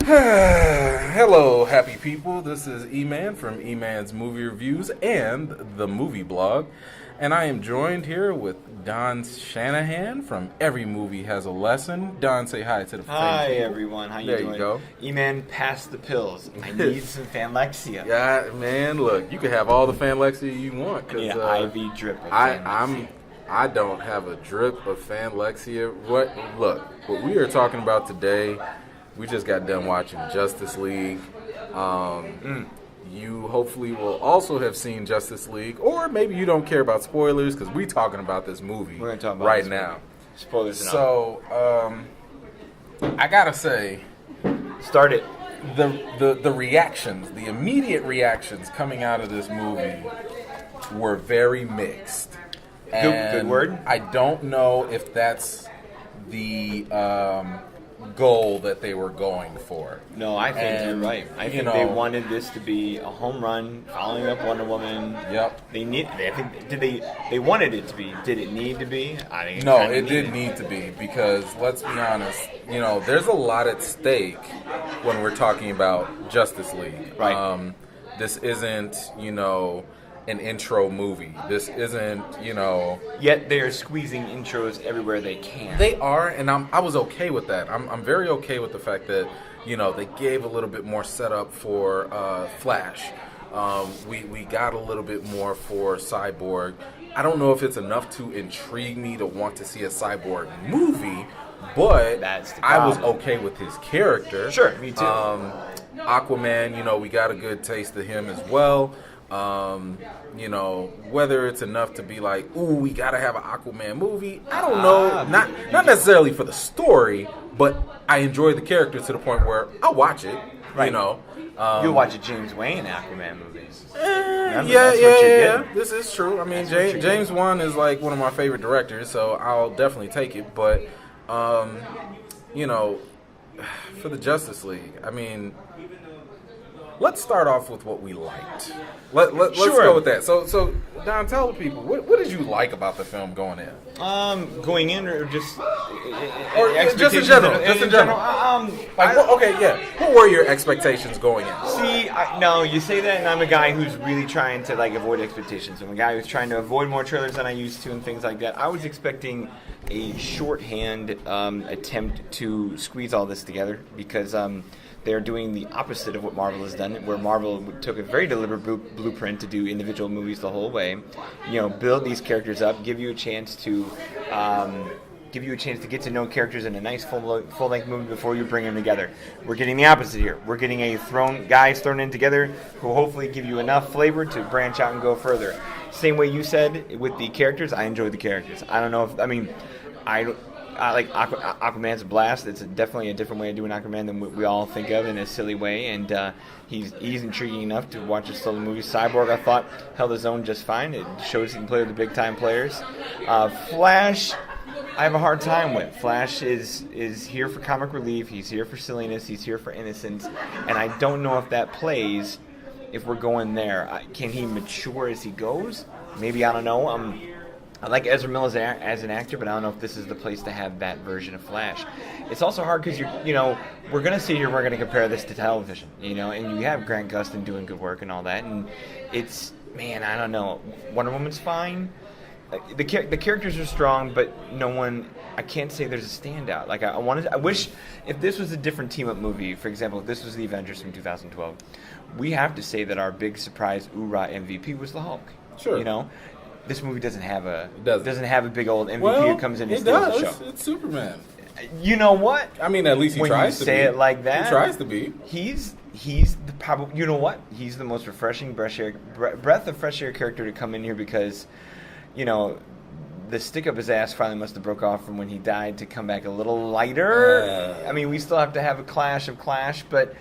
Hello, happy people. This is E-Man from E-Man's Movie Reviews and the Movie Blog. And I am joined here with Don Shanahan from Every Movie Has a Lesson. Don, say hi to the Hi, people. everyone. How you There doing? you go. E-Man, pass the pills. I need some Fanlexia. Yeah, man, look, you can have all the Fanlexia you want. I need an IV drip of I don't have a drip of Fanlexia. What we are talking about today, we just got done watching Justice League. You hopefully will also have seen Justice League, or maybe you don't care about spoilers because we're talking about this movie We're gonna talk about right this now. Spoilers and So, I gotta say, start it. the reactions, the immediate reactions coming out of this movie were very mixed. Good word. I don't know if that's the goal that they were going for. No, I think And, you're right. I you think know- they wanted this to be a home run, following up Wonder Woman. Yep. They wanted it to be. Did it need to be? I think No, kinda it needed. did need to be because let's be honest, there's a lot at stake when we're talking about Justice League. Right. This isn't, an intro movie. This isn't, Yet they are squeezing intros everywhere they can. They are, and I was okay with that. I'm very okay with the fact that they gave a little bit more setup for Flash. We got a little bit more for Cyborg. I don't know if it's enough to intrigue me to want to see a Cyborg movie, but That's the I was problem. okay with his character. Sure, me too. Aquaman, we got a good taste of him as well. Whether it's enough to be like, ooh, we gotta have an Aquaman movie. I don't know. Not necessarily for the story, but I enjoy the character to the point where I'll watch it. Right. You'll watch a James Wayne Aquaman movies. Remember, Yeah. that's what you're getting. This is true. I mean, That's what you're James Wan is like one of my favorite directors, so I'll definitely take it. But, for the Justice League, I mean, let's start off with what we liked. Let's Sure. go with that. So Don, tell the people what did you like about the film going in? Going in or just Or just in expectations general, just in general. What were your expectations going in? See, no, you say that, and I'm a guy who's really trying to avoid expectations. I'm a guy who's trying to avoid more trailers than I used to and things like that. I was expecting a shorthand attempt to squeeze all this together because they're doing the opposite of what Marvel has done, where Marvel took a very deliberate blueprint to do individual movies the whole way. Build these characters up, give you a chance to get to know characters in a nice full-length movie before you bring them together. We're getting the opposite here. We're getting guys thrown in together who hopefully give you enough flavor to branch out and go further. Same way you said with the characters, I enjoyed the characters. I don't know I like Aquaman's a blast. It's definitely a different way of doing Aquaman than what we all think of in a silly way, and he's intriguing enough to watch a solo movie. Cyborg, I thought, held his own just fine. It shows he can play with the big-time players. Flash, I have a hard time with. Flash is here for comic relief. He's here for silliness. He's here for innocence, and I don't know if that plays if we're going there. Can he mature as he goes? Maybe, I don't know. I like Ezra Miller as an actor, but I don't know if this is the place to have that version of Flash. It's also hard because we're going to sit here, we're going to compare this to television, and you have Grant Gustin doing good work and all that, and it's, man, I don't know. Wonder Woman's fine. The characters are strong, but I can't say there's a standout. I wish if this was a different team-up movie, for example, if this was the Avengers from 2012, we have to say that our big surprise oorah MVP was the Hulk. Sure. This movie doesn't have a doesn't. a big old MVP who comes in and steals the show. It's Superman. You know what? I mean, at least he when tries you to say be. it like that, He tries to be. He's the probably. You know what? He's the most refreshing breath of fresh air character to come in here because, the stick up his ass finally must have broke off from when he died to come back a little lighter. I mean, we still have to have a Clash, but.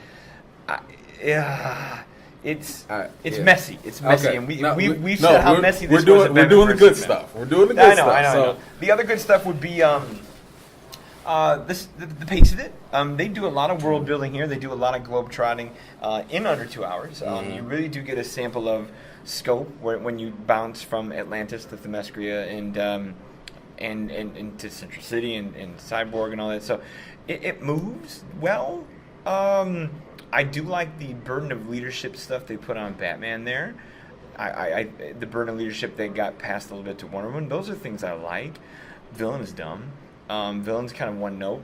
It's messy. It's messy, Okay. and we No, said how messy this was. We're doing the good stuff. We're doing the good stuff. I know. The other good stuff would be the pace of it. They do a lot of world building here. They do a lot of globe trotting in under 2 hours. You really do get a sample of scope when you bounce from Atlantis to Themyscira and to Central City and Cyborg and all that. So it moves well. I do like the burden of leadership stuff they put on Batman there. The burden of leadership that got passed a little bit to Wonder Woman. Those are things I like. Villain is dumb. Villain's kind of one note.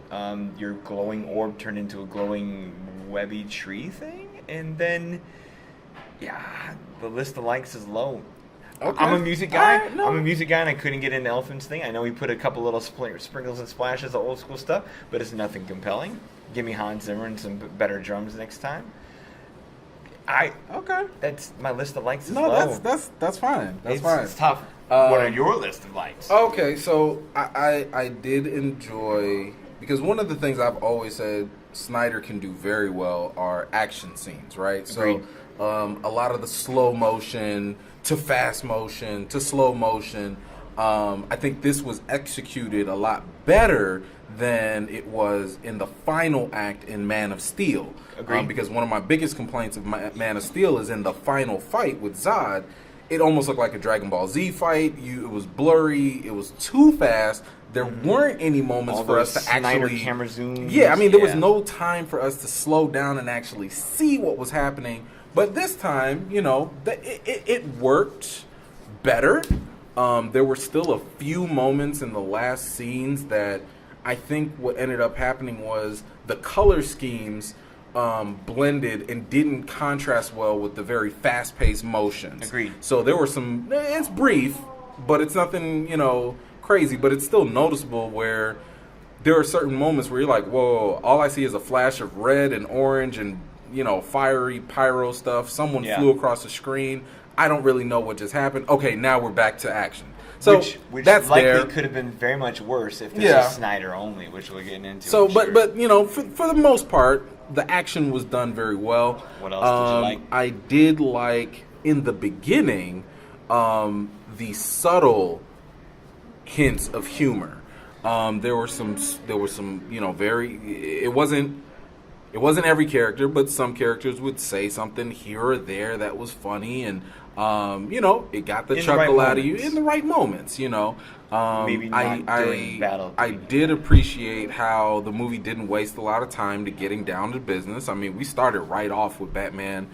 Your glowing orb turned into a glowing webby tree thing, and then the list of likes is low. Okay. I'm a music guy. Right, no. I'm a music guy, and I couldn't get into Elfman's thing. I know he put a couple little sprinkles and splashes of old school stuff, but it's nothing compelling. Give me Hans Zimmer and some better drums next time. Okay. That's my list of likes is No, low. that's fine. That's fine. It's tough. What are your list of likes? Okay, so I did enjoy, because one of the things I've always said Snyder can do very well are action scenes, right? Agreed. So a lot of the slow motion to fast motion to slow motion, I think this was executed a lot better than it was in the final act in Man of Steel. Agreed. Because one of my biggest complaints of Man of Steel is in the final fight with Zod. It almost looked like a Dragon Ball Z fight. It was blurry. It was too fast. There weren't any moments All for those us to Snyder actually camera zooms. Yeah, I mean there was Yeah. no time for us to slow down and actually see what was happening. But this time, it worked better. There were still a few moments in the last scenes that I think what ended up happening was the color schemes blended and didn't contrast well with the very fast-paced motions. Agreed. So there were some. It's brief, but it's nothing crazy. But it's still noticeable where there are certain moments where you're like, whoa! All I see is a flash of red and orange and fiery pyro stuff. Someone flew across the screen. I don't really know what just happened. Okay, now we're back to action. So which that's likely there. could have been very much worse if this Yeah. was Snyder only, which we're getting into. So, I'm sure. but for the most part, the action was done very well. What else did you like? I did like in the beginning the subtle hints of humor. There were some very. It wasn't every character, but some characters would say something here or there that was funny, and it got the In the chuckle right out of you moments. in the right moments. Maybe not during battle. I did appreciate how the movie didn't waste a lot of time to getting down to business. I mean, we started right off with Batman,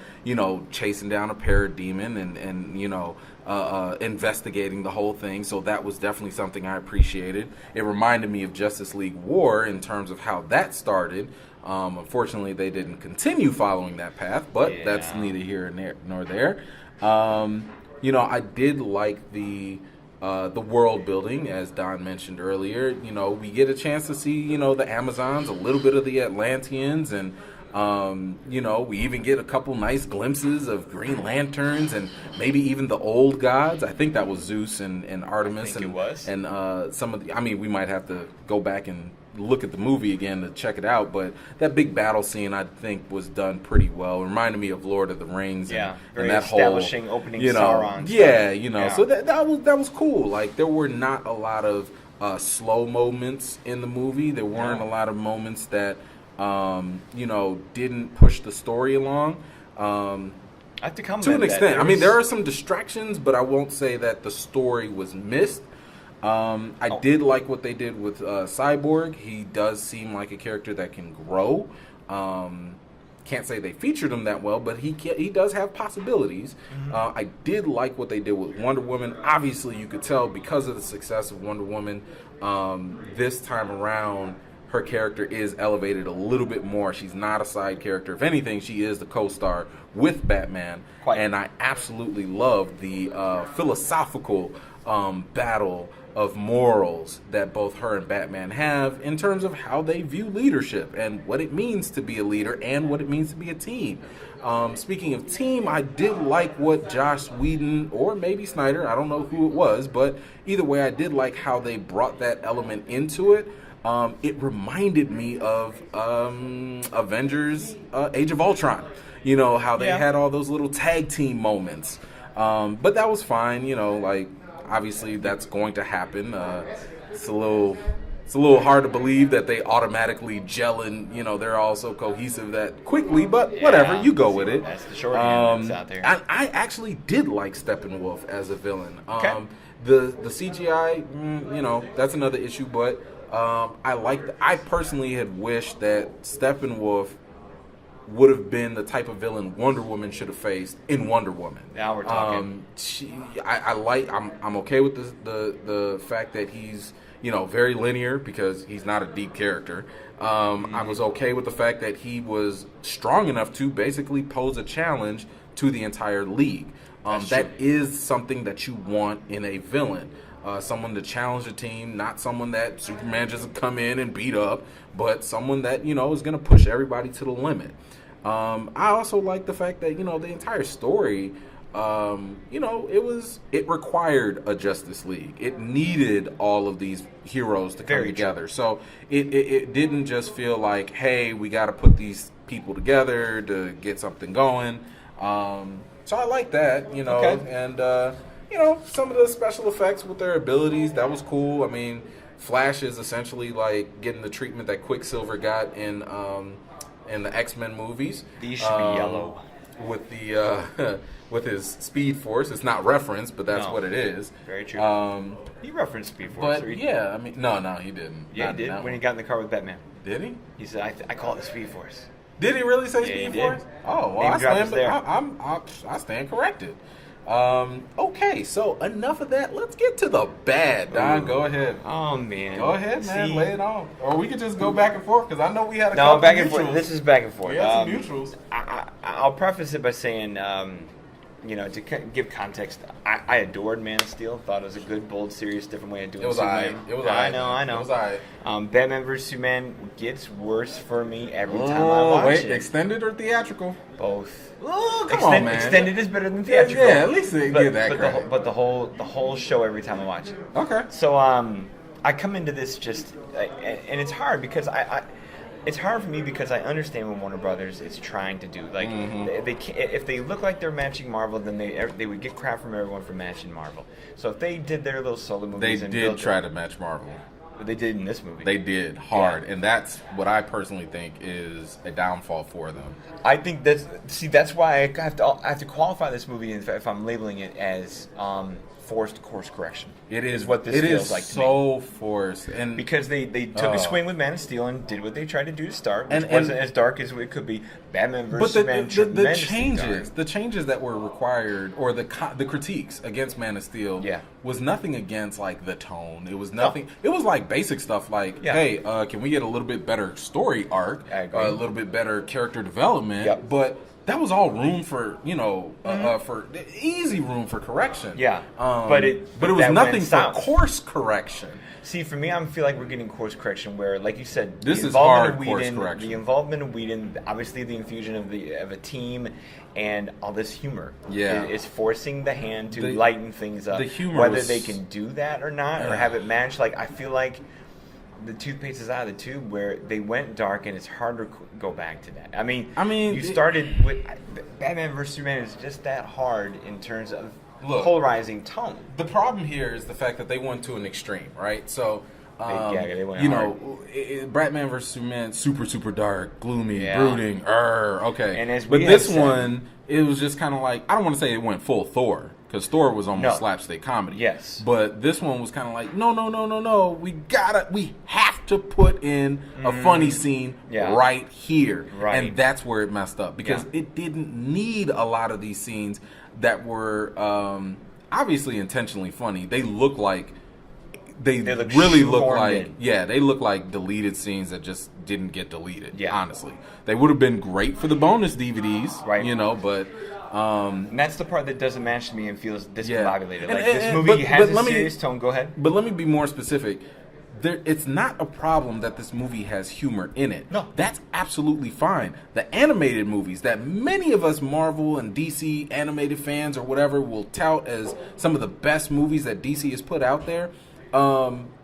chasing down a parademon and investigating the whole thing. So that was definitely something I appreciated. It reminded me of Justice League War in terms of how that started. Unfortunately, they didn't continue following that path, but that's neither here nor there. I did like the world building, as Don mentioned earlier. We get a chance to see, the Amazons, a little bit of the Atlanteans, and we even get a couple nice glimpses of Green Lanterns and maybe even the old gods. I think that was Zeus and Artemis. I think it was. And some of the, we might have to go back and look at the movie again to check it out, but that big battle scene I think was done pretty well. It reminded me of Lord of the Rings and very that establishing whole opening Sauron stuff. Yeah. So that was cool. Like there were not a lot of slow moments in the movie. There weren't a lot of moments that didn't push the story along. I have to comment To an that. extent. There are some distractions, but I won't say that the story was missed. I did like what they did with Cyborg. He does seem like a character that can grow. Can't say they featured him that well, but he does have possibilities. Mm-hmm. I did like what they did with Wonder Woman. Obviously, you could tell because of the success of Wonder Woman, this time around, her character is elevated a little bit more. She's not a side character. If anything, she is the co-star with Batman. Quite. And I absolutely love the philosophical battle of morals that both her and Batman have in terms of how they view leadership and what it means to be a leader and what it means to be a team. Speaking of team, I did like what Joss Whedon, or maybe Snyder, I don't know who it was, but either way, I did like how they brought that element into it. It reminded me of Avengers Age of Ultron. How they had all those little tag team moments. But that was fine, obviously that's going to happen. It's a little hard to believe that they automatically gel and they're all so cohesive that quickly, but whatever, you go with it. That's the short hand that's out there. I actually did like Steppenwolf as a villain. Okay. The CGI, that's another issue, but I personally had wished that Steppenwolf would have been the type of villain Wonder Woman should have faced in Wonder Woman. Now we're talking. I'm okay with the fact that he's, you know, very linear because he's not a deep character. I was okay with the fact that he was strong enough to basically pose a challenge to the entire league. That is something that you want in a villain. Someone to challenge the team, not someone that Superman just come in and beat up, but someone that, you know, is going to push everybody to the limit. I also like the fact that, you know, the entire story, you know, it required a Justice League. It needed all of these heroes to come together. So it didn't just feel like, hey, we got to put these people together to get something going. So I like that, you know, and you know, some of the special effects with their abilities, that was cool. I mean, Flash is essentially like getting the treatment that Quicksilver got in the X-Men movies. These should be yellow. With the with his Speed Force. It's not referenced, but that's what it is. Very true. He referenced Speed Force. But yeah, I mean, no, he didn't. Yeah, he did when he got in the car with Batman. Did he? He said, "I call it the Speed Force." Did he really say Speed Force? Oh, well, I stand corrected. Okay, so enough of that. Let's get to the bad, Don. Go ahead. Oh, man. Go ahead, man. Lay it on. Or we could just go back and forth, because I know we had a couple back and forth. This is back and forth. We had some neutrals. I'll preface it by saying, you know, to give context, I adored Man of Steel. Thought it was a good, bold, serious, different way of doing Superman. It was I know. It was I. Batman vs. Superman gets worse for me every time I watch it. Extended or theatrical? Both. Oh, come on, man. Extended is better than theatrical. Yeah, at least they give that credit. But the whole show every time I watch it. Okay. So I come into this just, and it's hard because it's hard for me because I understand what Warner Brothers is trying to do. Like, they can't, if they look like they're matching Marvel, then they would get crap from everyone for matching Marvel. So if they did their little solo movies, they did try to match Marvel. They did in this movie. They did hard, and that's what I personally think is a downfall for them. I think that's why I have to qualify this movie if I'm labeling it as forced course correction. It is what this feels like to me. So forced, and because they took a swing with Man of Steel and did what they tried to do to start, which wasn't as dark as it could be. Batman versus Superman. But the changes that were required, or the critiques against Man of Steel, was nothing against like the tone. It was nothing. It was like basic stuff like, hey, can we get a little bit better story arc, a little bit better character development, but. That was all room for, you know, for easy room for correction. Yeah, but it was nothing for course correction. See, for me, I feel like we're getting course correction where, like you said, this is hard course correction. The involvement of Whedon, obviously the infusion of a team, and all this humor is forcing the hand to lighten things up. The humor, whether they can do that or not, or have it match. Like, I feel like the toothpaste is out of the tube where they went dark, and it's hard to go back to that. I mean, you started with Batman vs. Superman is just that hard in terms of polarizing tone. The problem here is the fact that they went to an extreme, right? So, they went you know, Batman vs. Superman, super dark, gloomy, brooding. Okay, and but this one, it was just kind of like, I don't want to say it went full Thor. Because Thor was almost slapstick comedy. Yes. But this one was kind of like, no. We have to put in a funny scene right here. Right. And that's where it messed up. Because it didn't need a lot of these scenes that were obviously intentionally funny. They look like, they really look like, they look like deleted scenes that just didn't get deleted, honestly. They would have been great for the bonus DVDs, right? You know, but... and that's the part that doesn't match to me and feels discombobulated. Like, this movie has a serious tone. Go ahead. But let me be more specific. It's not a problem that this movie has humor in it. No. That's absolutely fine. The animated movies that many of us Marvel and DC animated fans or whatever will tout as some of the best movies that DC has put out there,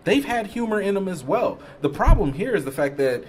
they've had humor in them as well. The problem here is the fact that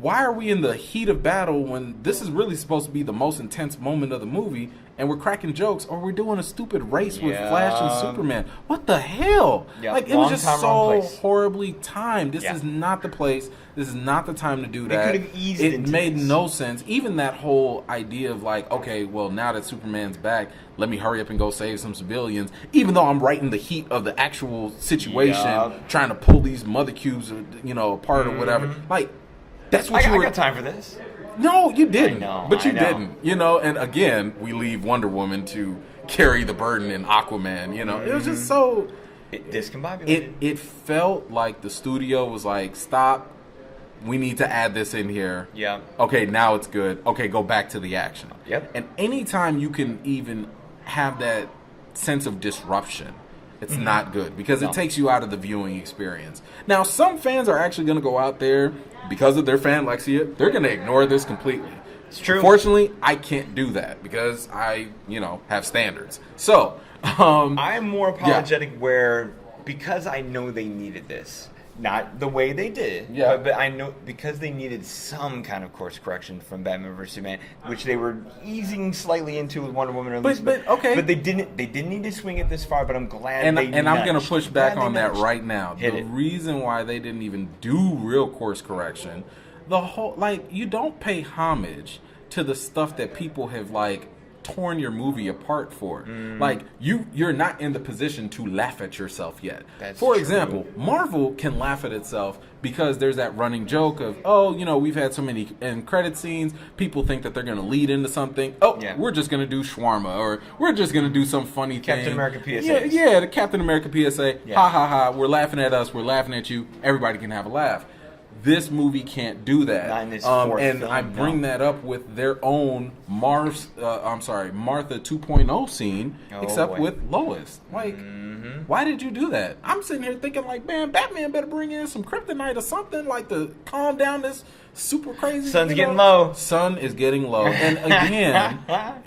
why are we in the heat of battle when this is really supposed to be the most intense moment of the movie, and we're cracking jokes, or we're doing a stupid race with Flash and Superman? What the hell? Like, it was just so horribly timed. This is not the place. This is not the time to do that. They could have eased into it made no sense. Even that whole idea of like, okay, well, now that Superman's back, let me hurry up and go save some civilians. Even though I'm right in the heat of the actual situation, trying to pull these mother cubes, you know, apart or whatever. Like, that's what I got time for this. No, you didn't. know, But you I know. didn't. You know, and again, we leave Wonder Woman to carry the burden in Aquaman. You know, it was just so. Discombobulated. It felt like the studio was like, stop. We need to add this in here. Yeah. Okay, now it's good. Okay, go back to the action. Yep. And anytime you can even have that sense of disruption, it's not good because No. it takes you out of the viewing experience. Now, some fans are actually going to go out there because of their fanlexia. They're going to ignore this completely. It's true. Unfortunately, I can't do that because I, have standards. So, I'm more apologetic where because I know they needed this. Not the way they did, Yeah. but I know because they needed some kind of course correction from Batman vs Superman, which they were easing slightly into with Wonder Woman. okay. But they didn't need to swing it this far. But I'm glad and they I'm going to nudged. push Glad back they on that nudged. right now. Hit The it. reason why they didn't even do real course correction, you don't pay homage to the stuff that people have torn your movie apart for. Mm. You're not in the position to laugh at yourself yet. That's For true. example, Marvel can laugh at itself because there's that running joke of, we've had so many end credit scenes, people think that they're going to lead into something. Yeah. We're just going to do shawarma, or we're just going to do some funny Captain thing. America PSAs. Yeah, the Captain America PSA. Yeah. Ha ha ha, we're laughing at us, we're laughing at you, everybody can have a laugh. This movie can't do that. Not in its fourth and film, I bring no. that up with their own Martha 2.0 scene, Oh, except boy. with Lois. Why did you do that? I'm sitting here thinking man, Batman better bring in some kryptonite or something to calm down this super crazy. Sun's getting low. Sun is getting low. And again,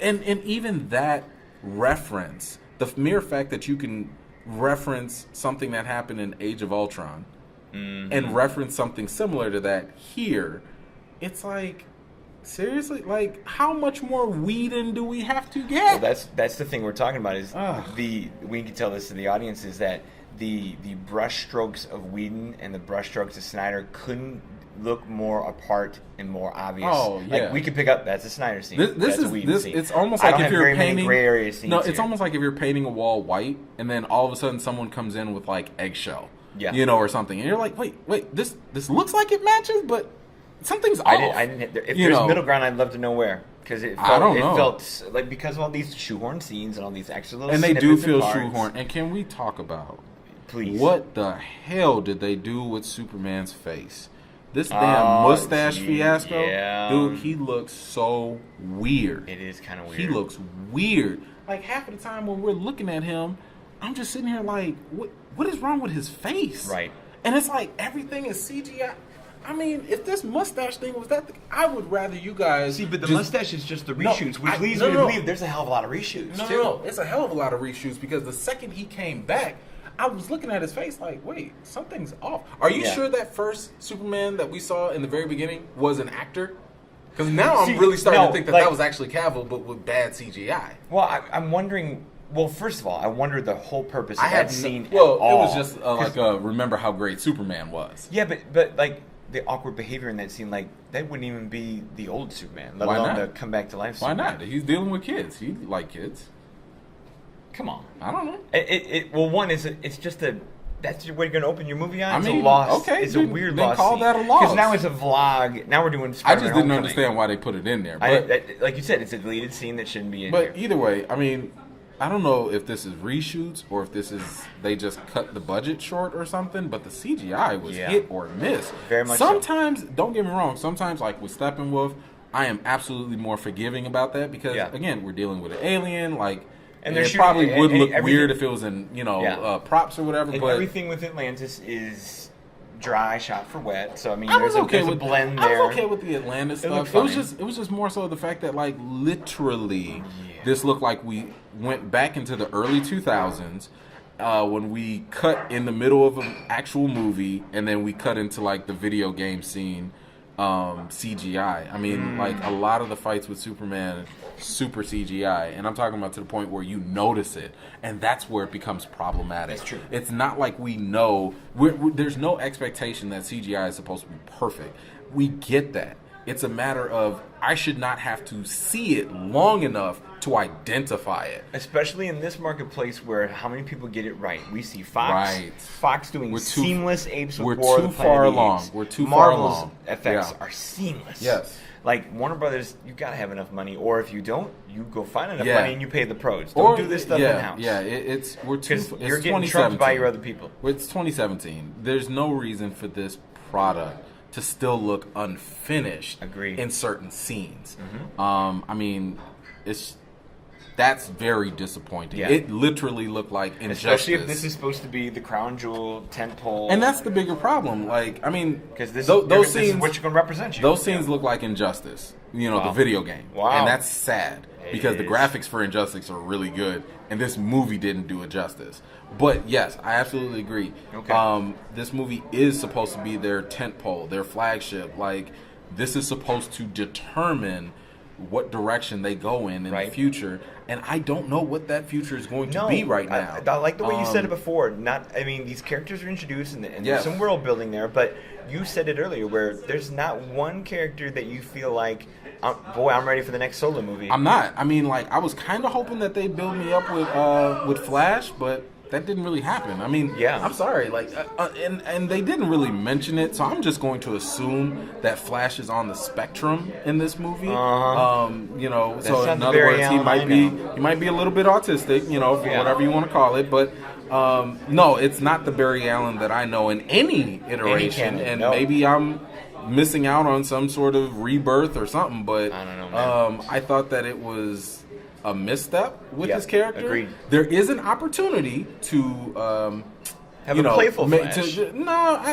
and even that reference, the mere fact that you can reference something that happened in Age of Ultron and reference something similar to that here, it's seriously, how much more Whedon do we have to get? Well, that's the thing we're talking about is Ugh. we can tell this to the audience is that the brush strokes of Whedon and the brush strokes of Snyder couldn't look more apart and more obvious. Oh, yeah. We could pick up that's a Snyder scene. This that's a Whedon is scene. it's almost I like don't if have you're very painting many gray area scenes. No, it's here. almost like if you're painting a wall white and then all of a sudden someone comes in with eggshell. Yeah. Or something. And you're like, wait, this looks like it matches, but something's off. I didn't. If there's middle ground, I'd love to know where. Because it felt like because of all these shoehorn scenes and all these extra little and they do snippets feel and parts. shoehorned. And can we talk about Please. what the hell did they do with Superman's face? This damn mustache fiasco, yeah. dude. He looks so weird. It is kind of weird. He looks weird. Half of the time when we're looking at him, I'm just sitting here what is wrong with his face? Right. And it's everything is CGI. I mean, if this mustache thing was I would rather you guys See, but the just- mustache is just the No, reshoots, which I- leads no, me to no. believe there's a hell of a lot of reshoots, No, too. no, it's a hell of a lot of reshoots because the second he came back, I was looking at his face wait, something's off. Are you Yeah. sure that first Superman that we saw in the very beginning was an actor? Because now See, I'm really starting no, to think that like- that was actually Cavill, but with bad CGI. Well, I'm wondering. Well, first of all, I wonder the whole purpose of that scene. Well, at all. it was just remember how great Superman was. Yeah, but the awkward behavior in that scene, that wouldn't even be the old Superman, let Why alone not? the come back to life. Why Superman. not? He's dealing with kids. He like kids. Come on. I don't know. Well, one is it's just a. That's what you're going to open your movie on. I It's mean, a loss. okay, It's a then- weird then loss. call that a loss. Because now it's a vlog. Now we're doing. I Spider-Man just didn't Homecoming. understand why they put it in there. But Like you said, it's a deleted scene that shouldn't be in But here. either way, I mean, I don't know if this is reshoots or if this is they just cut the budget short or something. But the CGI was Yeah. hit or miss. Very much so. Sometimes, don't get me wrong. Sometimes, like with Steppenwolf, I am absolutely more forgiving about that because Yeah. again, we're dealing with an alien. And And they're it shooting- probably would and look everything- weird if it was in Yeah. props or whatever. And but everything with Atlantis is dry, shot for wet. So I mean, I was there's okay a with blend I there. was okay with the Atlantis It looked stuff. fine. It was just more so the fact that literally this looked like we went back into the early 2000s when we cut in the middle of an actual movie and then we cut into the video game scene CGI. I mean, a lot of the fights with Superman, super CGI, and I'm talking about to the point where you notice it, and that's where it becomes problematic. That's true. It's not like we know. There's no expectation that CGI is supposed to be perfect. We get that. It's a matter of I should not have to see it long enough to identify it. Especially in this marketplace where how many people get it right? We see Fox, Right. Fox doing We're too- seamless Apes with we're War of too the Planet far of the along. Apes. We're too far Marvel's along. effects Yeah. are seamless. Yes. Like Warner Brothers, you gotta have enough money, or if you don't, you go find enough Yeah. money and you pay the pros. Don't do this stuff in house. Yeah, we're too. Because It's you're getting 2017. trumped by your other people. It's 2017. There's no reason for this product to still look unfinished. Agreed. In certain scenes. I mean, that's very disappointing. Yeah. It literally looked like Injustice. Especially if this is supposed to be the crown jewel tentpole. And that's the bigger problem. Like, I mean, because this those is scenes, what you're going to represent you. those scenes look like Injustice. You know, Wow. the video game. Wow. And that's sad It because the is. graphics for Injustice are really good, and this movie didn't do it justice. But yes, I absolutely agree. Okay. This movie is supposed to be their tentpole, their flagship. Like, this is supposed to determine what direction they go in Right. the future, and I don't know what that future is going to be right now. I like the way you said it before. These characters are introduced and Yes. there's some world building there, but you said it earlier where there's not one character that you feel like, boy, I'm ready for the next solo movie. I'm not. I mean, like, I was kind of hoping that they'd build me up with Flash, but that didn't really happen. I mean, Yeah. I'm sorry, like, and they didn't really mention it, so I'm just going to assume that Flash is on the spectrum in this movie. You know, so sounds in other very words, he Alan I might be a little bit autistic, you know, for Yeah. whatever you want to call it, but. No, it's not the Barry Allen that I know in any iteration, canon, and no. maybe I'm missing out on some sort of rebirth or something. But I don't know, man. I thought that it was a misstep with Yep, his character. agreed. There is an opportunity to Have a playful Flash.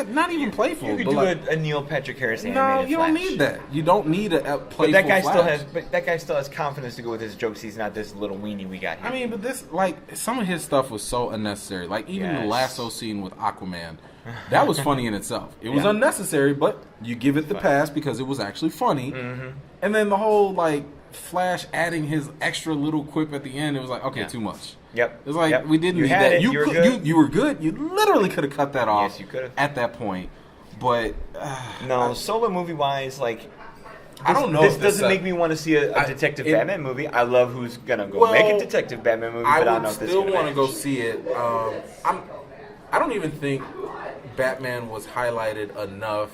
not even playful. You could but do like, a Neil Patrick Harris no, animated you don't Flash. need that. You don't need a playful. But that guy Flash. that guy still has confidence to go with his jokes. He's not this little weenie we got here. I mean, but this, like, some of his stuff was so unnecessary. Like, even the Yes. lasso scene with Aquaman, that was funny in itself. It was Yeah. unnecessary, but you give it the pass because it was actually funny. Mm-hmm. And then the whole, like, Flash adding his extra little quip at the end, it was like, okay, Yeah. too much. Yep. It was like, Yep. we didn't You need had that. it. You were good. You were good. You literally could have cut that off. Yes, you could've. At that point. But, No, solo movie wise, like I don't know. This if doesn't make me want to see a Detective Batman movie. I love who's gonna go make a Detective Batman movie, I but I would don't know if this is still gonna want to match. go see it. I don't even think Batman was highlighted enough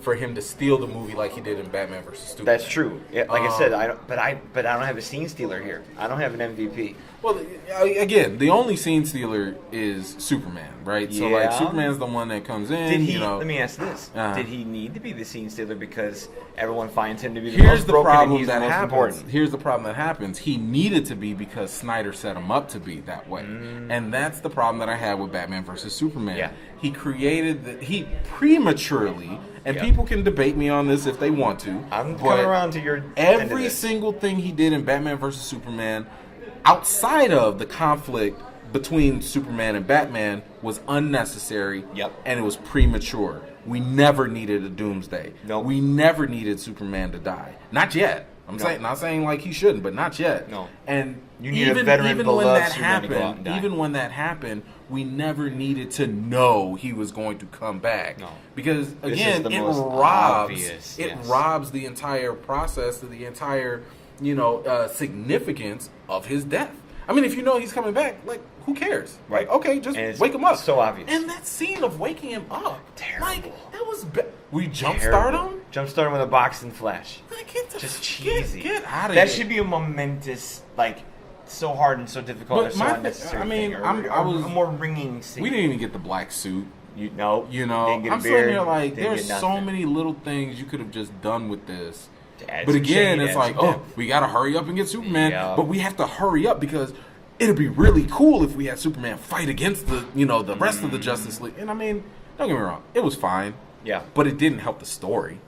for him to steal the movie like he did in Batman vs. Superman. That's true. Yeah, like I said, I don't have a scene stealer here. I don't have an MVP. Well, again, the only scene stealer is Superman, right? So, like, Yeah. Superman's the one that comes in. Did he? You know, Let me ask this: Uh-huh. Did he need to be the scene stealer because everyone finds him to be the Here's most the broken and problem he's that the most happens. important? Here's the problem that happens. He needed to be because Snyder set him up to be that way, and that's the problem that I had with Batman versus Superman. Yeah. He created he prematurely, and Yeah. people can debate me on this if they want to. I'm but coming around to your end of every this. single thing he did in Batman versus Superman, outside of the conflict between Superman and Batman, was unnecessary. Yep. And it was premature. We never needed a Doomsday. Nope. We never needed Superman to die. Not yet. I'm No. saying, not saying like he shouldn't, but not yet. No. And You need a even, veteran, even when beloved that Superman to go out and happened, die. even when that happened, we never needed to know he was going to come back. No. Because This is again, the it most robs obvious, it yes. robs the entire process, the entire significance of his death. I mean, if you know he's coming back, like, who cares? Right. Like, okay, just And it's wake him up. so obvious. And that scene of waking him up, Terrible. like, that was we jumpstart him. Jumpstart him with a box and Flash. Like, get the Just cheesy. Get out of That here. should be a momentous, like, so hard and so difficult But and so my thing- unnecessary I mean, thing. Or, I was- a more ringing scene. We didn't even get the black suit. You know, didn't get a I'm sitting beard, here like, didn't there's get so nothing. many little things you could have just done with this. To add But some again, shade, it's add like, some oh, depth. we gotta hurry up and get Superman. Yeah. But we have to hurry up because it'd be really cool if we had Superman fight against the rest of the Justice League. And I mean, don't get me wrong, it was fine. Yeah. But it didn't help the story.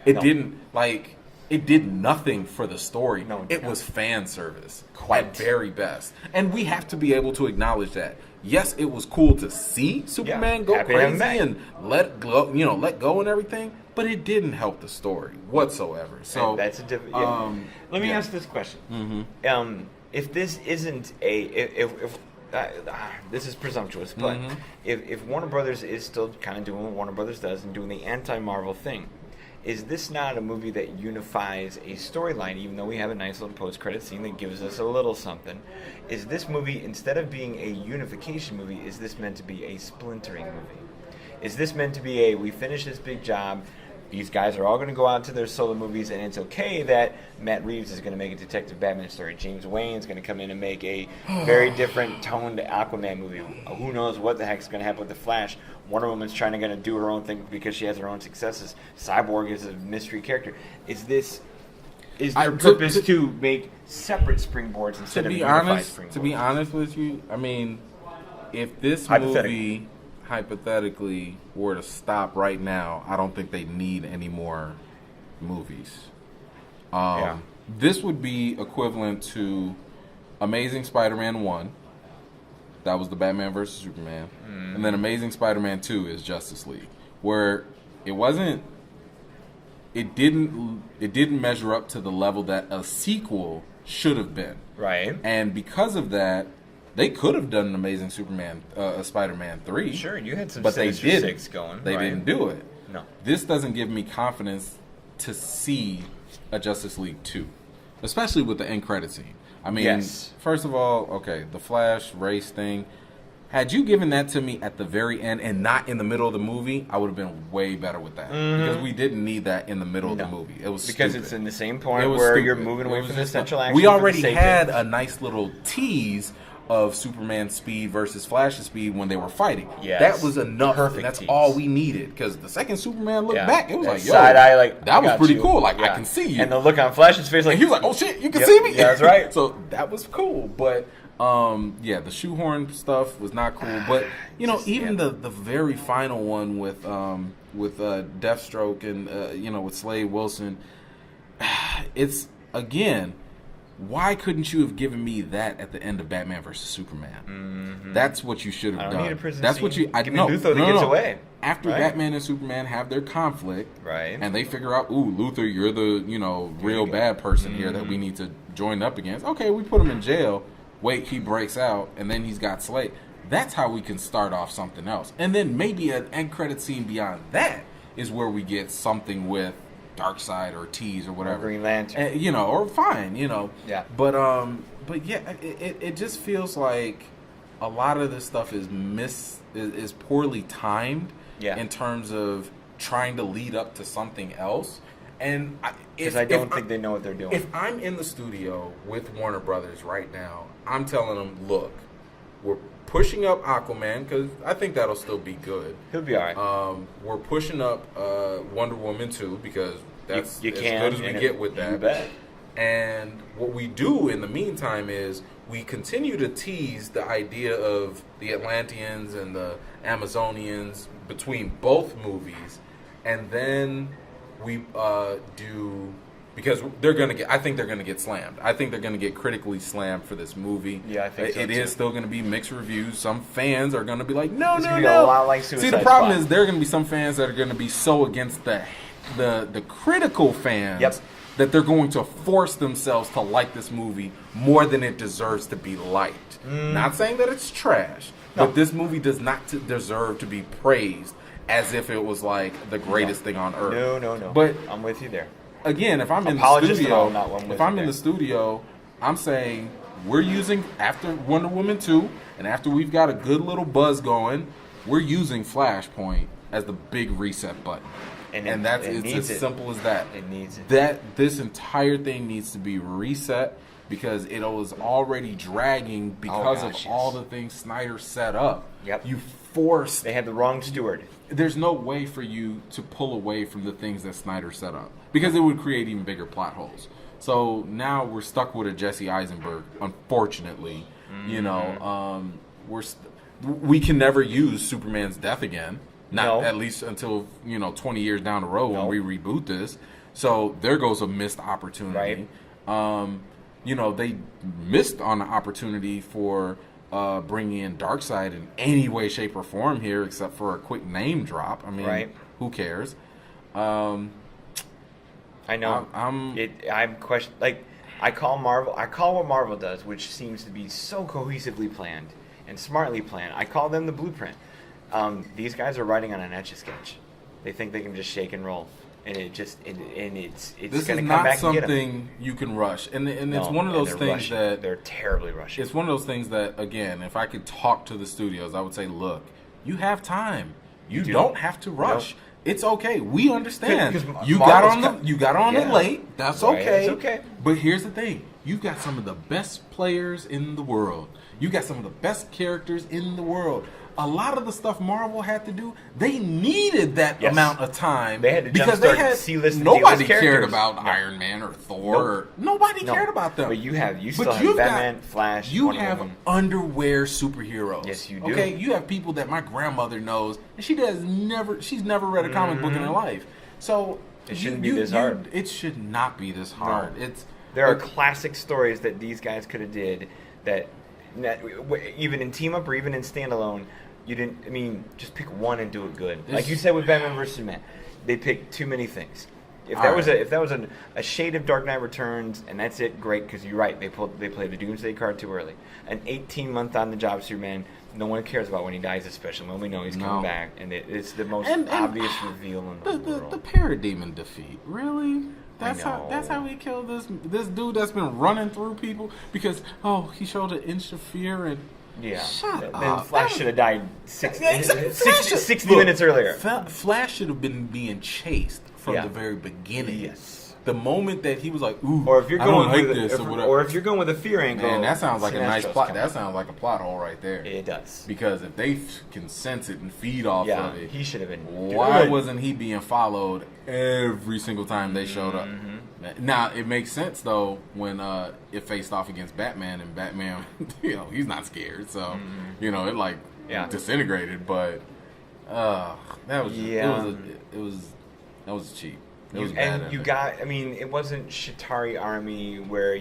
It No. didn't, like, it did nothing for the story. No, it did it not. was fan service Quite. at very best. And we have to be able to acknowledge that. Yes, it was cool to see Superman go happy to have him crazy back. and let go and everything, but it didn't help the story whatsoever. So And that's a different. Yeah. Let me yeah. ask this question: if this isn't if this is presumptuous, but if Warner Brothers is still kind of doing what Warner Brothers does and doing the anti-Marvel thing, is this not a movie that unifies a storyline? Even though we have a nice little post-credit scene that gives us a little something, is this movie, instead of being a unification movie, is this meant to be a splintering movie? Is this meant to be we finish this big job, these guys are all going to go out to their solo movies, and it's okay that Matt Reeves is going to make a Detective Batman story. James Wayne's going to come in and make a very different toned Aquaman movie. Who knows what the heck's going to happen with the Flash? Wonder Woman's trying to do her own thing because she has her own successes. Cyborg is a mystery character. Is their purpose to make separate springboards instead of unified springboards? To be honest with you, I mean, if this movie hypothetically were to stop right now, I don't think they need any more movies. This would be equivalent to Amazing Spider-Man 1. That was the Batman vs. Superman. And then Amazing Spider-Man 2 is Justice League, where it didn't measure up to the level that a sequel should have been. Right. And because of that, they could have done an Amazing Spider-Man 3. Sure, you had some but they Sinister didn't. Six going. They didn't do it. No. This doesn't give me confidence to see a Justice League 2, especially with the end credit scene. I mean, yes. First of all, okay, the Flash race thing. Had you given that to me at the very end and not in the middle of the movie, I would have been way better with that. Because we didn't need that in the middle of the movie. It was because stupid. it's in the same point where you're moving away from the central action. We already had a nice little tease of Superman's speed versus Flash's speed when they were fighting. Yes. That was enough. Perfect That's tease. all we needed. Because the second Superman looked back, it was that like, yo, side eye, like, that was got pretty you. cool. Like, Yeah. I can see you. And the look on Flash's face, like, and he was like, oh shit, you can see me? Yeah, that's right. So that was cool. But the shoehorn stuff was not cool. But even the very final one with Deathstroke and with Slade Wilson, it's again, why couldn't you have given me that at the end of Batman versus Superman? That's what you should have I done. don't need a prison That's scene. what you. Give me Luthor that gets away. After Right? Batman and Superman have their conflict, Right. and they figure out, ooh, Luthor, you're the real bad person here that we need to join up against. Okay, we put him in jail. Wait, he breaks out, and then he's got Slade. That's how we can start off something else. And then maybe an end credit scene beyond that is where we get something with Darkseid or Tease or whatever. Or Green Lantern. Or fine, Yeah. But yeah, it just feels like a lot of this stuff is poorly timed in terms of trying to lead up to something else. And Because I don't think they know what they're doing. If I'm in the studio with Warner Brothers right now, I'm telling them, look, we're pushing up Aquaman because I think that'll still be good. He'll be all right. We're pushing up Wonder Woman 2 because that's you as can, good as we get with that. You bet. And what we do in the meantime is we continue to tease the idea of the Atlanteans and the Amazonians between both movies, and then we do, because I think they're gonna get slammed. I think they're gonna get critically slammed for this movie. Yeah, I think so, it too. is still gonna be mixed reviews. Some fans are gonna be like, no, It's no, gonna be no. a lot like See, Suicide the problem Squad. is there are gonna be some fans that are gonna be so against the critical fans. Yep. That they're going to force themselves to like this movie more than it deserves to be liked. Not saying that it's trash, but this movie does not deserve to be praised as if it was like the greatest thing on earth. No. But I'm with you there. again, if I'm in the Apologist and all, studio, not one with if I'm you in there. the studio, I'm saying we're using, after Wonder Woman 2, and after we've got a good little buzz going, we're using Flashpoint as the big reset button. And that's it's as simple as that. It needs it. This entire thing needs to be reset because it was already dragging because of all the things Snyder set up. Yep. You forced. They had the wrong steward. There's no way for you to pull away from the things that Snyder set up because it would create even bigger plot holes. So now we're stuck with a Jesse Eisenberg, unfortunately. We can never use Superman's death again. Not at least until 20 years down the road when we reboot this. So there goes a missed opportunity. Right. They missed on the opportunity for bringing in Darkseid in any way, shape, or form here, except for a quick name drop. I mean, who cares? I know. I'm question like I call what Marvel does, which seems to be so cohesively planned and smartly planned. I call them the blueprint. These guys are writing on an Etch-a-Sketch. They think they can just shake and roll, and it's This going is to come back not and get them. something you can rush, and it's one of those things rushing. that they're terribly rushing. it's one of those things that, again, if I could talk to the studios, I would say, look, you have time. You do. don't have to rush. It's okay. We understand. 'Cause You Marvel's got on Yeah. the late. That's Right, okay. it's okay. But here's the thing. You've got some of the best players in the world. You got some of the best characters in the world. A lot of the stuff Marvel had to do, they needed that Yes. amount of time. They had to because jumpstart C-list and nobody D-list cared characters. about No. Iron Man or Thor. Nope. Or, nobody No. cared about them. But you But still have you've Batman, got- Flash, You Wonder have Woman. underwear superheroes. Yes, you do. Okay, you have people that my grandmother knows, and she's never read a comic book in her life. So It shouldn't be this hard. It should not be this hard. It's There are classic stories that these guys could have did that even in team up or even in standalone, you didn't. I mean, just pick one and do it good. Like you said with Batman vs Superman, they picked too many things. If that was a shade of Dark Knight Returns and that's it, great, because you're right. They played the Doomsday card too early. An 18-month on the job Superman, no one cares about when he dies, especially when we know he's coming back, and it's the most obvious reveal in the world. the Parademon defeat. Really? That's know. how we killed this dude that's been running through people because he showed an inch of fear and Yeah. Shut Then up. Flash should have died 60 Look, minutes earlier. Flash should have been being chased from Yeah. the very beginning. Yes. The moment that he was like, "Ooh, Or if you're I don't going like with this," or whatever. or if you're going with a fear angle, Man, that sounds like a nice Sinestro's plot. coming. That sounds like a plot hole right there. It does. Because if they can sense it and feed off Yeah, of it, he should have been. why good. wasn't he being followed every single time they showed up? Mm-hmm. Now it makes sense though when it faced off against Batman and Batman, he's not scared, so it like Yeah. disintegrated. But that was Yeah. that was cheap. It was bad. And you got, I mean, it wasn't Shatari Army where,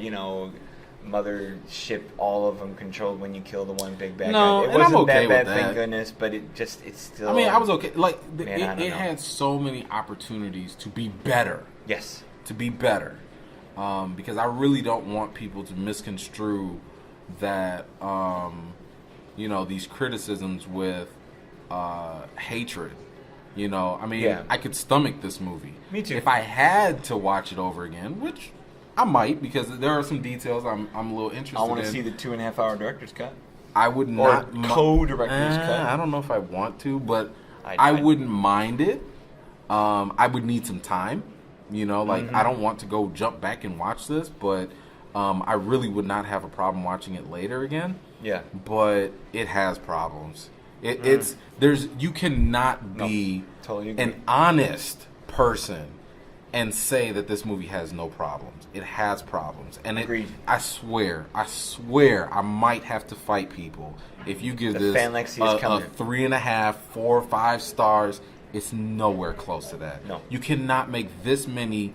Mother Ship, all of them controlled when you kill the one big bad No, guy. It and I'm wasn't okay that bad, with thank that. goodness, but it's still. I mean, I was okay. Like Man, I don't it know. had so many opportunities to be better. Yes. To be better, because I really don't want people to misconstrue that these criticisms with hatred. I mean, Yeah. I could stomach this movie. Me too. If I had to watch it over again, which I might, because there are some details I'm a little interested in. I want to see the 2.5-hour director's cut. I would Or not co-director's cut. I don't know if I want to, but I I wouldn't mind it. I would need some time. I don't want to go jump back and watch this, but I really would not have a problem watching it later again. Yeah. But it has problems. You cannot be totally agree. an honest person and say that this movie has no problems. It has problems, and Agreed. I swear, I might have to fight people if you give The this fan lexi is a coming. 3.5, 4, 5 stars. It's nowhere close to that. No. You cannot make this many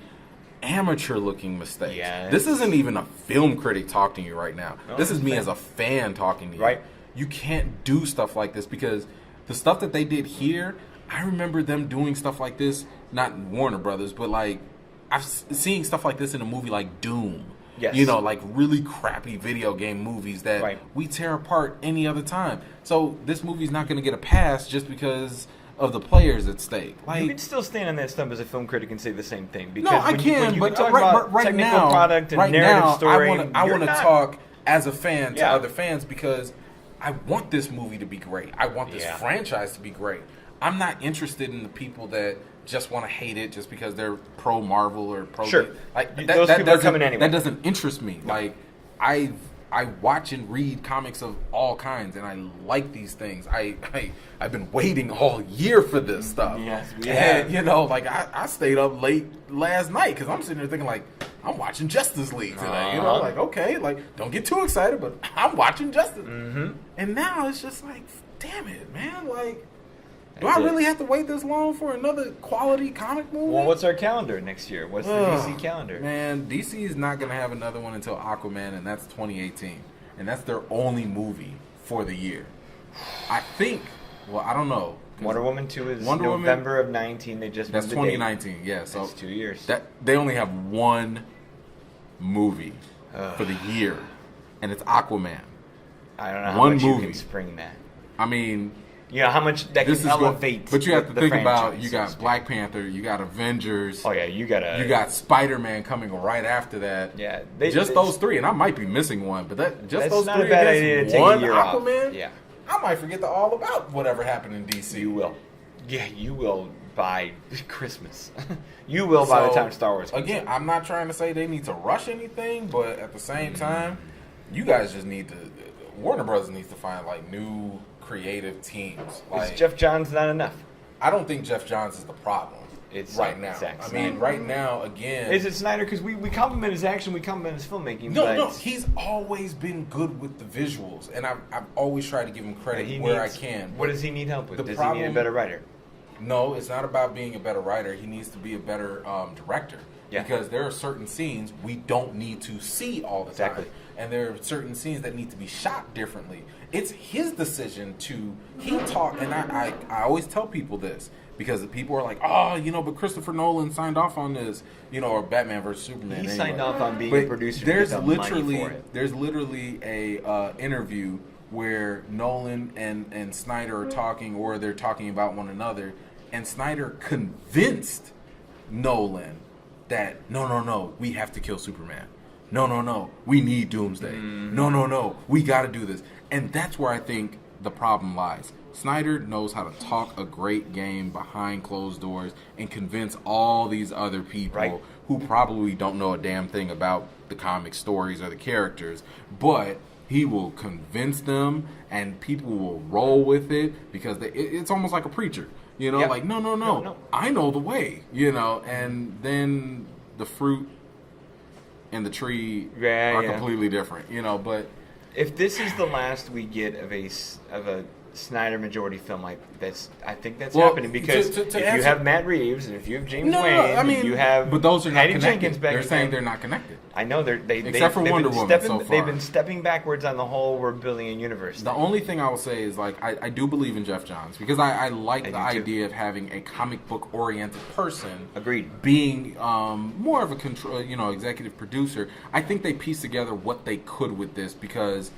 amateur-looking mistakes. Yes. This isn't even a film critic talking to you right now. No, This is it's me fan. as a fan talking to you. Right. You can't do stuff like this because the stuff that they did here, I remember them doing stuff like this, not Warner Brothers, but like I've seen stuff like this in a movie like Doom. Yes. Like really crappy video game movies that Right. we tear apart any other time. So this movie's not going to get a pass just because of the players at stake. Like, You can still stand on that stump as a film critic and say the same thing. Because no, I when can, you but talk right, about right technical now, product and right narrative now, story, I you're want to not- talk as a fan to Yeah. other fans because I want this movie to be great. I want this Yeah. franchise to be great. I'm not interested in the people that just want to hate it just because they're pro Marvel or pro. Sure. Like Those people are coming anyway. That doesn't interest me. Like I watch and read comics of all kinds, and I like these things. I've been waiting all year for this stuff. Yes, we and, have. like I stayed up late last night because I'm sitting there thinking like I'm watching Justice League today. Like okay, like don't get too excited, but I'm watching Justice. Mm-hmm. And now it's just like, damn it, man! Like, do That's I it. really have to wait this long for another quality comic movie? Well, what's our calendar next year? What's the DC calendar? Man, DC is not going to have another one until Aquaman, and that's 2018. And that's their only movie for the year. I think, well, I don't know. 'cause Wonder Woman 2 is Wonder Woman- November of 19. They just That's moved the date. 2019, yeah. So That's 2 years. That they only have one movie for the year, and it's Aquaman. I don't know how one much movie. you can spring that. I mean, You know how much that this can is going, elevate. but you have to the think about franchise, you so to got speak. Black Panther, you got Avengers. Oh yeah, you got Spider-Man coming right after that. Yeah, Just those three, and I might be missing one, but just That's those not a three bad against idea to take a one year off. Aquaman. Yeah. I might forget all about whatever happened in DC. You will. Yeah, you will by Christmas. You will by the time Star Wars comes again, out. I'm not trying to say they need to rush anything, but at the same time, you guys just need to. Warner Brothers needs to find like new creative teams. Like, Is Jeff Johns not enough? I don't think Jeff Johns is the problem. It's right now. Zack I Snyder. mean, right now, again. Is it Snyder? Because we compliment his action, we compliment his filmmaking. No, but no, he's always been good with the visuals, and I've always tried to give him credit where I can. What does he need help with? The Does he need a better writer? No, it's not about being a better writer. He needs to be a better director. Yeah. Because there are certain scenes we don't need to see all the Exactly. time. And there are certain scenes that need to be shot differently. It's his decision to, he talk, and I always tell people this, because the people are like, oh, you know, but Christopher Nolan signed off on this, you know, or Batman versus Superman. He anyway. signed off on being But a producer. There's to get the money literally, for it. there's literally a interview where Nolan and Snyder are talking, or they're talking about one another, and Snyder convinced Nolan that no, we have to kill Superman. No, we need Doomsday. No, we got to do this. And that's where I think the problem lies. Snyder knows how to talk a great game behind closed doors and convince all these other people Right. who probably don't know a damn thing about the comic stories or the characters, but he will convince them and people will roll with it because it's almost like a preacher. You know, Yep. like, no, No. I know the way, you know, and then the fruit and the tree are completely different, you know, but If this is the last we get of a Snyder majority film, I think that's Well, happening because to if you answer- have Matt Reeves and if you have James no, Wayne, I mean, and you have but those are not Patty connected. Jenkins back They're in saying time. they're not connected. I know Except for they've Wonder been Woman stepping, so They've far. been stepping backwards on the whole we're building a universe. The only thing I will say is, like, I do believe in Jeff Johns because I like I the do too. idea of having a comic book oriented person. Agreed. Being more of a control, executive producer. I think they pieced together what they could with this because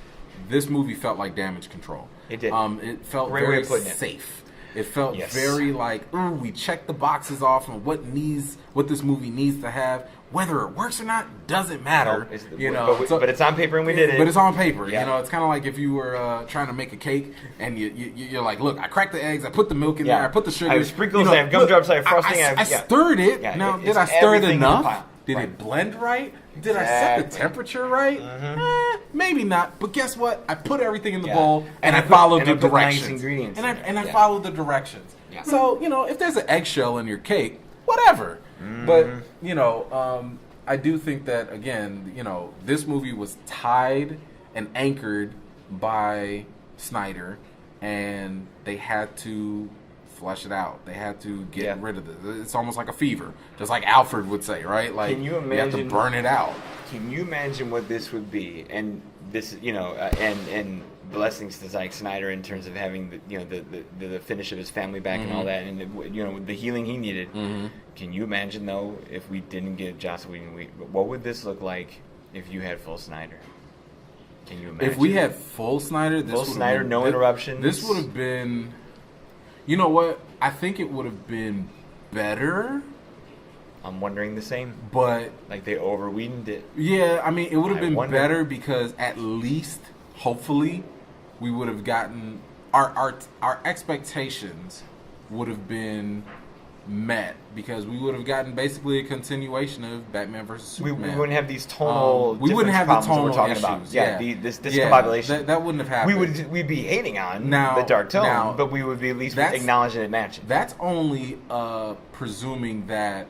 this movie felt like Damage Control. It did. It felt Great way very of putting it. safe. It felt Yes. very like, we checked the boxes off on what this movie needs to have. Whether it works or not doesn't matter. But it's on paper and we did it. But it's on paper. Yeah. It's kind of like if you were trying to make a cake and you're like, look, I cracked the eggs, I put the milk in Yeah. there, I put the sugar. I have sprinkles, I have gumdrops, I have frosting, I I have- yeah. stirred it. Yeah, Now, it's did I stir it everything in the enough? pile. Did Right. it blend right? Did I set the Exactly. temperature right? Maybe not. But guess what? I put everything in the Yeah. bowl and I I followed the put nice directions. ingredients in it. And I Yeah. followed the directions. Yeah. So, if there's an eggshell in your cake, whatever. But, I do think that, again, this movie was tied and anchored by Snyder, and they had to flesh it out. They had to get rid of it. It's almost like a fever, just like Alfred would say, right? Like, Can you have to imagine- burn it out. Can you imagine what this would be? And this, and blessings to Zack Snyder in terms of having the finish of his family back and all that, and the healing he needed. Can you imagine though if we didn't get Joss Whedon? What would this look like if you had full Snyder? Can you imagine? If we had full Snyder, Full Snyder, no interruptions. This would have been. You know what? I think it would have been better, I'm wondering the same. but Like they over Whedoned it. yeah, I mean, it would have I been wonder. better because at least, hopefully, we would have gotten our expectations would have been met because we would have gotten basically a continuation of Batman versus We Superman. wouldn't have these tonal. we wouldn't have the problems that tonal we're talking issues. about. Yeah, this Yeah, discombobulation. that wouldn't have happened. We'd be hating on Now- the dark tone, now, but we would be at least that's- acknowledging it matching. That's only presuming that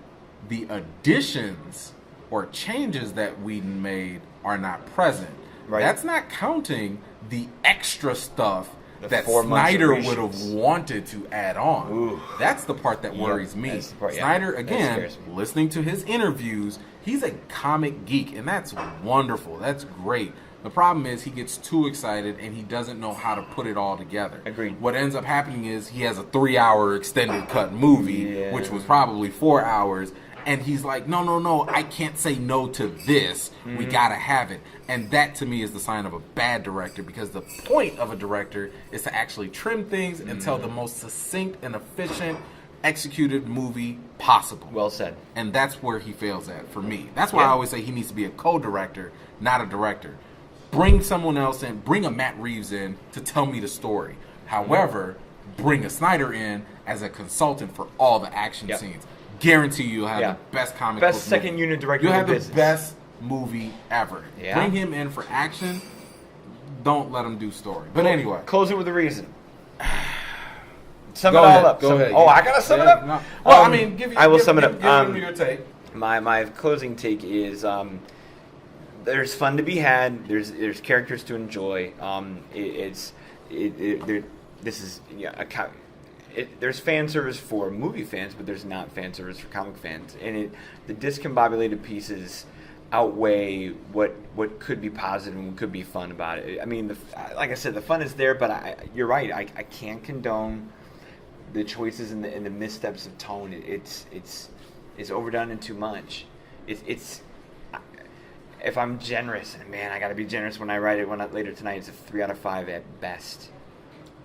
the additions or changes that Whedon made are not present. Right. That's not counting the extra stuff The that 4 months of Snyder would have reshoots. wanted to add on. Ooh. That's the part that Yep, worries me. that's the part, yeah. Snyder, That again, scares me. listening to his interviews, he's a comic geek, and that's wonderful. That's great. The problem is he gets too excited and he doesn't know how to put it all together. Agreed. What ends up happening is he has a 3-hour extended cut movie, Yeah. which was probably 4 hours, and he's like, no, I can't say no to this. We gotta have it. And that to me is the sign of a bad director because the point of a director is to actually trim things and tell the most succinct and efficient executed movie possible. Well said. And that's where he fails at for me. That's why I always say he needs to be a co-director, not a director. Bring someone else in, bring a Matt Reeves in to tell me the story. However, bring a Snyder in as a consultant for all the action Yep. scenes. Guarantee you'll have Yeah. the best comic Best book second movie. unit director You'll in have the the business. best movie ever. Yeah. Bring him in for action. Don't let him do story. But anyway. Close it with a reason. Sum Go it all ahead. up. Go ahead. Oh, I gotta sum it Yeah, up. no. Well, I Um, mean, give I will give- sum it give- up. Give him your take. My closing take is there's fun to be had. There's characters to enjoy. This is there's fan service for movie fans, but there's not fan service for comic fans, and the discombobulated pieces outweigh what could be positive and what could be fun about it. I mean, like I said, the fun is there, but you're right. I can't condone the choices and the missteps of tone. It's overdone and too much. It's if I'm generous, and man, I got to be generous when I write it. Later tonight, it's a 3 out of 5 at best.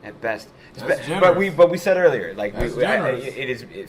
At best, That's but we said earlier, like That's generous.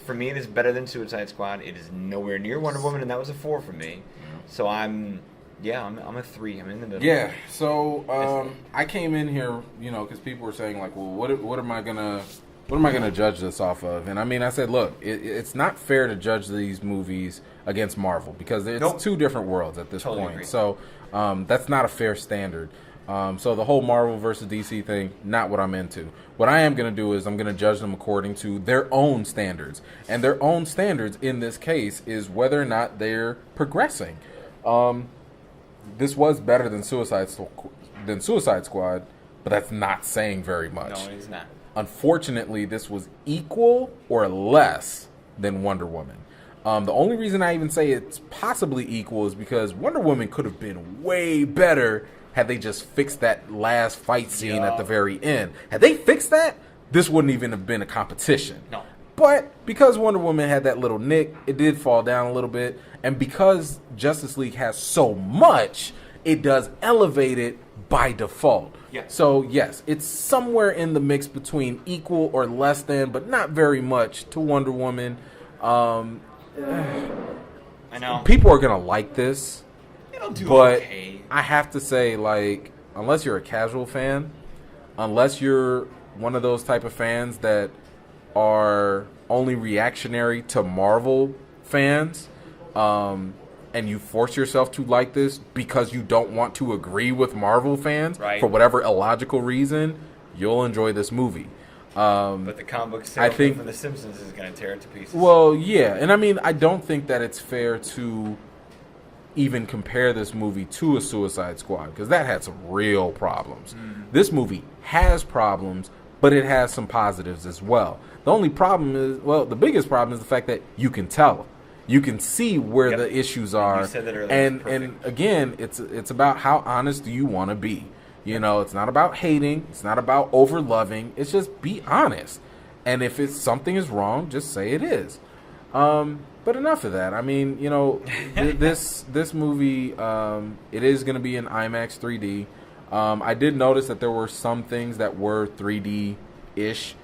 for me, it is better than Suicide Squad. It is nowhere near Wonder Woman, and that was a 4 for me. So I'm a 3. I'm in the middle. Yeah. So I came in here, because people were saying like, well, what am I gonna judge this off of? And I mean, I said, look, it's not fair to judge these movies against Marvel because it's Nope. two different worlds at this Totally point. agree. So that's not a fair standard. So the whole Marvel versus DC thing, not what I'm into. What I am going to do is I'm going to judge them according to their own standards. And their own standards in this case is whether or not they're progressing. This was better than Suicide Squad, but that's not saying very much. No, it's not. Unfortunately, this was equal or less than Wonder Woman. The only reason I even say it's possibly equal is because Wonder Woman could have been way better had they just fixed that last fight scene at the very end. Had they fixed that, this wouldn't even have been a competition. No. But because Wonder Woman had that little nick, it did fall down a little bit. And because Justice League has so much, it does elevate it by default. Yeah. So, yes, it's somewhere in the mix between equal or less than, but not very much to Wonder Woman. I know. People are going to like this. It'll do But okay. I have to say, like, unless you're a casual fan, unless you're one of those type of fans that are only reactionary to Marvel fans, and you force yourself to like this because you don't want to agree with Marvel fans Right. for whatever illogical reason, you'll enjoy this movie. But the comic book I sale think- from The Simpsons is going to tear it to pieces. Well, yeah, and I mean, I don't think that it's fair to even compare this movie to a Suicide Squad because that had some real problems. This movie has problems, but it has some positives as well. The only problem is, the biggest problem is the fact that you can tell. You can see where Yep. the issues are. You said that earlier. And Perfect. again, it's about how honest do you want to be. It's not about hating. It's not about over loving. It's just be honest. And if something is wrong, just say it is. But enough of that. I mean, this movie, it is going to be in IMAX 3D. I did notice that there were some things that were 3D-ish.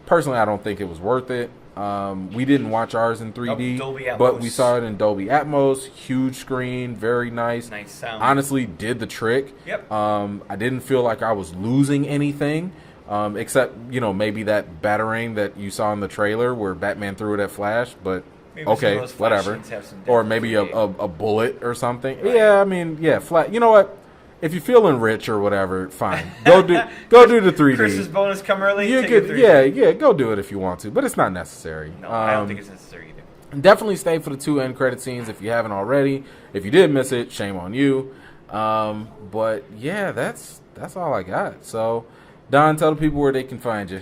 Personally, I don't think it was worth it. We didn't watch ours in 3D, Dolby but Atmos. we saw it in Dolby Atmos. Huge screen, very nice. Nice sound. Honestly, did the trick. Yep. I didn't feel like I was losing anything, except maybe that battering that you saw in the trailer where Batman threw it at Flash. But Maybe some okay, of those Flash whatever. scenes have some Or depth maybe to it. a bullet or something. Right. Yeah, I mean, flat. You know what? If you're feeling rich or whatever, fine. Go do the 3D. Christmas bonus come early. You take could, it 3D. yeah, go do it if you want to, but it's not necessary. No, I don't think it's necessary either. Definitely stay for the 2 end credit scenes if you haven't already. If you did miss it, shame on you. But yeah, that's all I got. So, Don, tell the people where they can find you.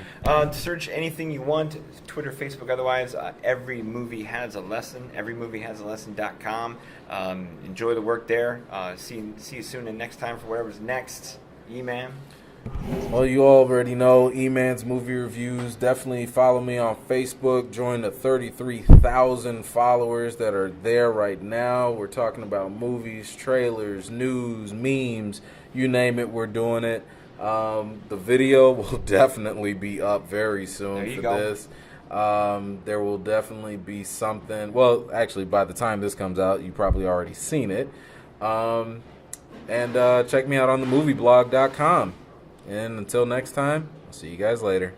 Search anything you want, Twitter, Facebook, otherwise. Every movie has a lesson. Everymoviehasalesson.com. Enjoy the work there. See you soon and next time for whatever's next. E-Man. Well, you already know E-Man's Movie Reviews. Definitely follow me on Facebook. Join the 33,000 followers that are there right now. We're talking about movies, trailers, news, memes, you name it, we're doing it. The video will definitely be up very soon There you for go. this. There will definitely be something. Well, actually, by the time this comes out, you've probably already seen it. And check me out on themovieblog.com. And until next time, I'll see you guys later.